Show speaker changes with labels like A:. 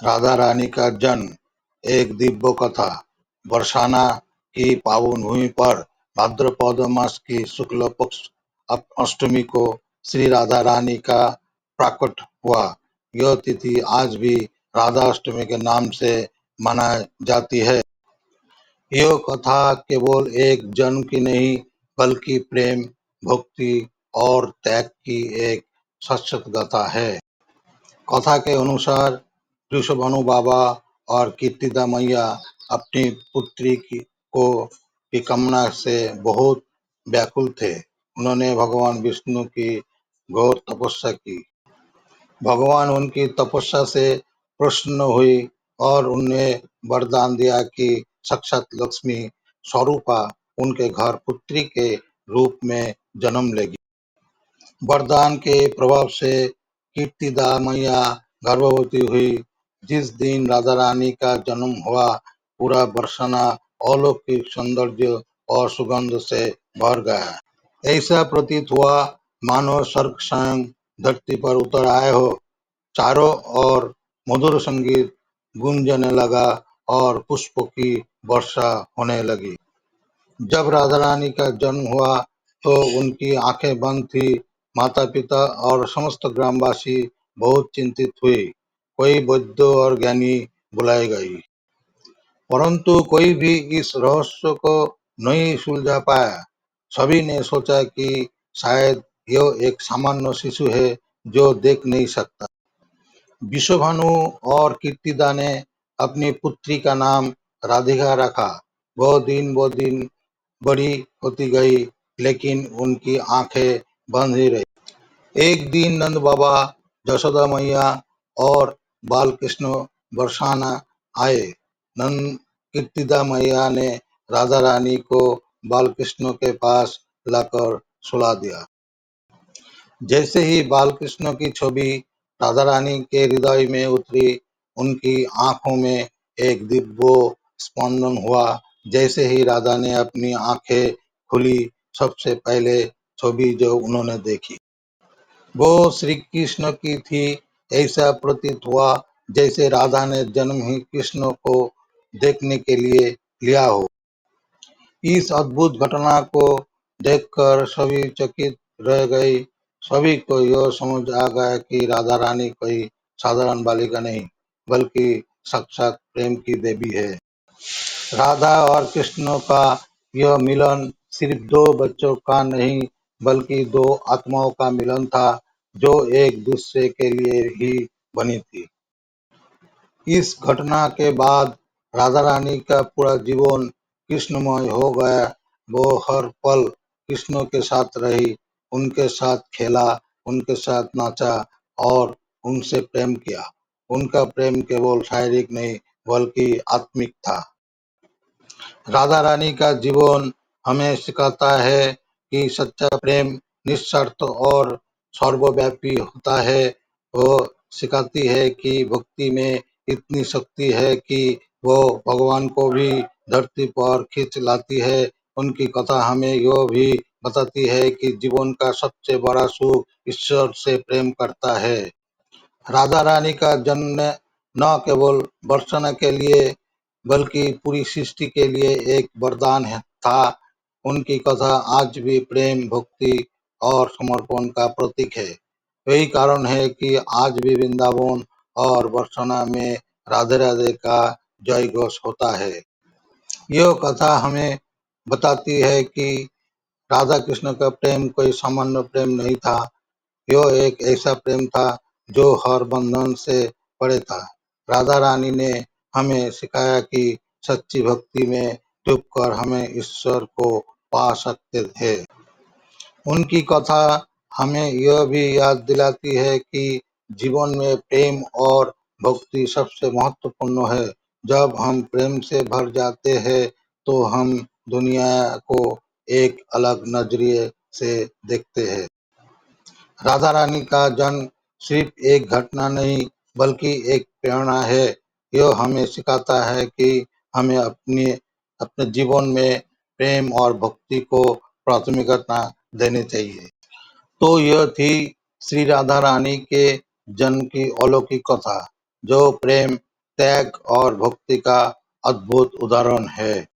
A: राधा रानी का जन्म एक दिव्य कथा। बरसाना की पावन भूमि पर भाद्रपद मास की शुक्ल पक्ष अष्टमी को श्री राधा रानी का प्राकट हुआ। यह तिथि आज भी राधा अष्टमी के नाम से मनाई जाती है। यह कथा केवल एक जन्म की नहीं, बल्कि प्रेम, भक्ति और त्याग की एक सशक्त गाथा है। कथा के अनुसार ऋषभानु बाबा और कीर्तिदा मैया अपनी पुत्री की कामना से बहुत व्याकुल थे। उन्होंने भगवान विष्णु की घोर तपस्या की। भगवान उनकी तपस्या से प्रसन्न हुई और उन्हें वरदान दिया कि साक्षात लक्ष्मी स्वरूपा उनके घर पुत्री के रूप में जन्म लेगी। वरदान के प्रभाव से कीर्तिदा मैया गर्भवती हुई। जिस दिन राधा रानी का जन्म हुआ, पूरा बरसाना अलौकिक सौंदर्य और सुगंध से भर गया। ऐसा प्रतीत हुआ मानो स्वर्ग स्वयं धरती पर उतर आए हो। चारों ओर मधुर संगीत गूंजने लगा और पुष्पों की वर्षा होने लगी। जब राधा रानी का जन्म हुआ तो उनकी आंखें बंद थी। माता पिता और समस्त ग्रामवासी बहुत चिंतित हुए। कोई वैद्य और ज्ञानी बुलाए गए, परंतु कोई भी इस रहस्य को नहीं सुलझा पाया। सभी ने सोचा कि शायद यह एक सामान्य शिशु है जो देख नहीं सकता। विश्वभानु और कीर्तिदा ने अपनी पुत्री का नाम राधिका रखा। वो दिन बड़ी होती गई, लेकिन उनकी आंखें बंद ही रही। एक दिन नंद बाबा, यशोदा मैया और बालकृष्ण बरसाना आए। नंद कीर्तिदा मैया ने राधा रानी को बालकृष्ण के पास लाकर सुला दिया। जैसे ही बालकृष्ण की छवि राधा रानी के हृदय में उतरी, उनकी आंखों में एक दिव्य स्पंदन हुआ। जैसे ही राधा ने अपनी आंखें खुली, सबसे पहले छवि जो उन्होंने देखी वो श्री कृष्ण की थी। ऐसा प्रतीत हुआ जैसे राधा ने जन्म ही कृष्ण को देखने के लिए लिया हो। इस अद्भुत घटना को देखकर सभी चकित रह गए। सभी को यह समझ आ गया कि राधा रानी कोई साधारण बालिका नहीं, बल्कि साक्षात प्रेम की देवी है। राधा और कृष्ण का यह मिलन सिर्फ दो बच्चों का नहीं, बल्कि दो आत्माओं का मिलन था, जो एक दूसरे के लिए ही बनी थी। इस घटना के बाद राधा रानी का पूरा जीवन कृष्णमय हो गया। वो हर पल कृष्ण के साथ रही, उनके साथ खेला, उनके साथ नाचा और उनसे प्रेम किया। उनका प्रेम केवल शारीरिक नहीं, बल्कि आत्मिक था। राधा रानी का जीवन हमें सिखाता है कि सच्चा प्रेम निस्वार्थ और सर्वव्यापी होता है। वो सिखाती है कि भक्ति में इतनी शक्ति है कि वो भगवान को भी धरती पर खींच लाती है। उनकी कथा हमें यह भी बताती है कि जीवन का सबसे बड़ा सुख ईश्वर से प्रेम करता है। राधा रानी का जन्म न केवल बरसना के लिए, बल्कि पूरी सृष्टि के लिए एक वरदान था। उनकी कथा आज भी प्रेम, भक्ति और समर्पण का प्रतीक है। यही कारण है कि आज भी वृंदावन और बरसना में राधे राधे का जय घोष होता है। यह कथा हमें बताती है कि राधा कृष्ण का प्रेम कोई सामान्य प्रेम नहीं था। यह एक ऐसा प्रेम था जो हर बंधन से परे था। राधा रानी ने हमें सिखाया कि सच्ची भक्ति में डूबकर हमें ईश्वर को पा सकते थे। उनकी कथा हमें यह भी याद दिलाती है कि जीवन में प्रेम और भक्ति सबसे महत्वपूर्ण है। जब हम प्रेम से भर जाते हैं, तो हम दुनिया को एक अलग नजरिए से देखते हैं। राधा रानी का जन्म सिर्फ एक घटना नहीं, बल्कि एक प्रेरणा है। यह हमें सिखाता है कि हमें अपने अपने जीवन में प्रेम और भक्ति को प्राथमिकता देनी चाहिए। तो यह थी श्री राधा रानी के जन्म की अलौकिक कथा। जो प्रेम, त्याग और भक्ति का अद्भुत उदाहरण है।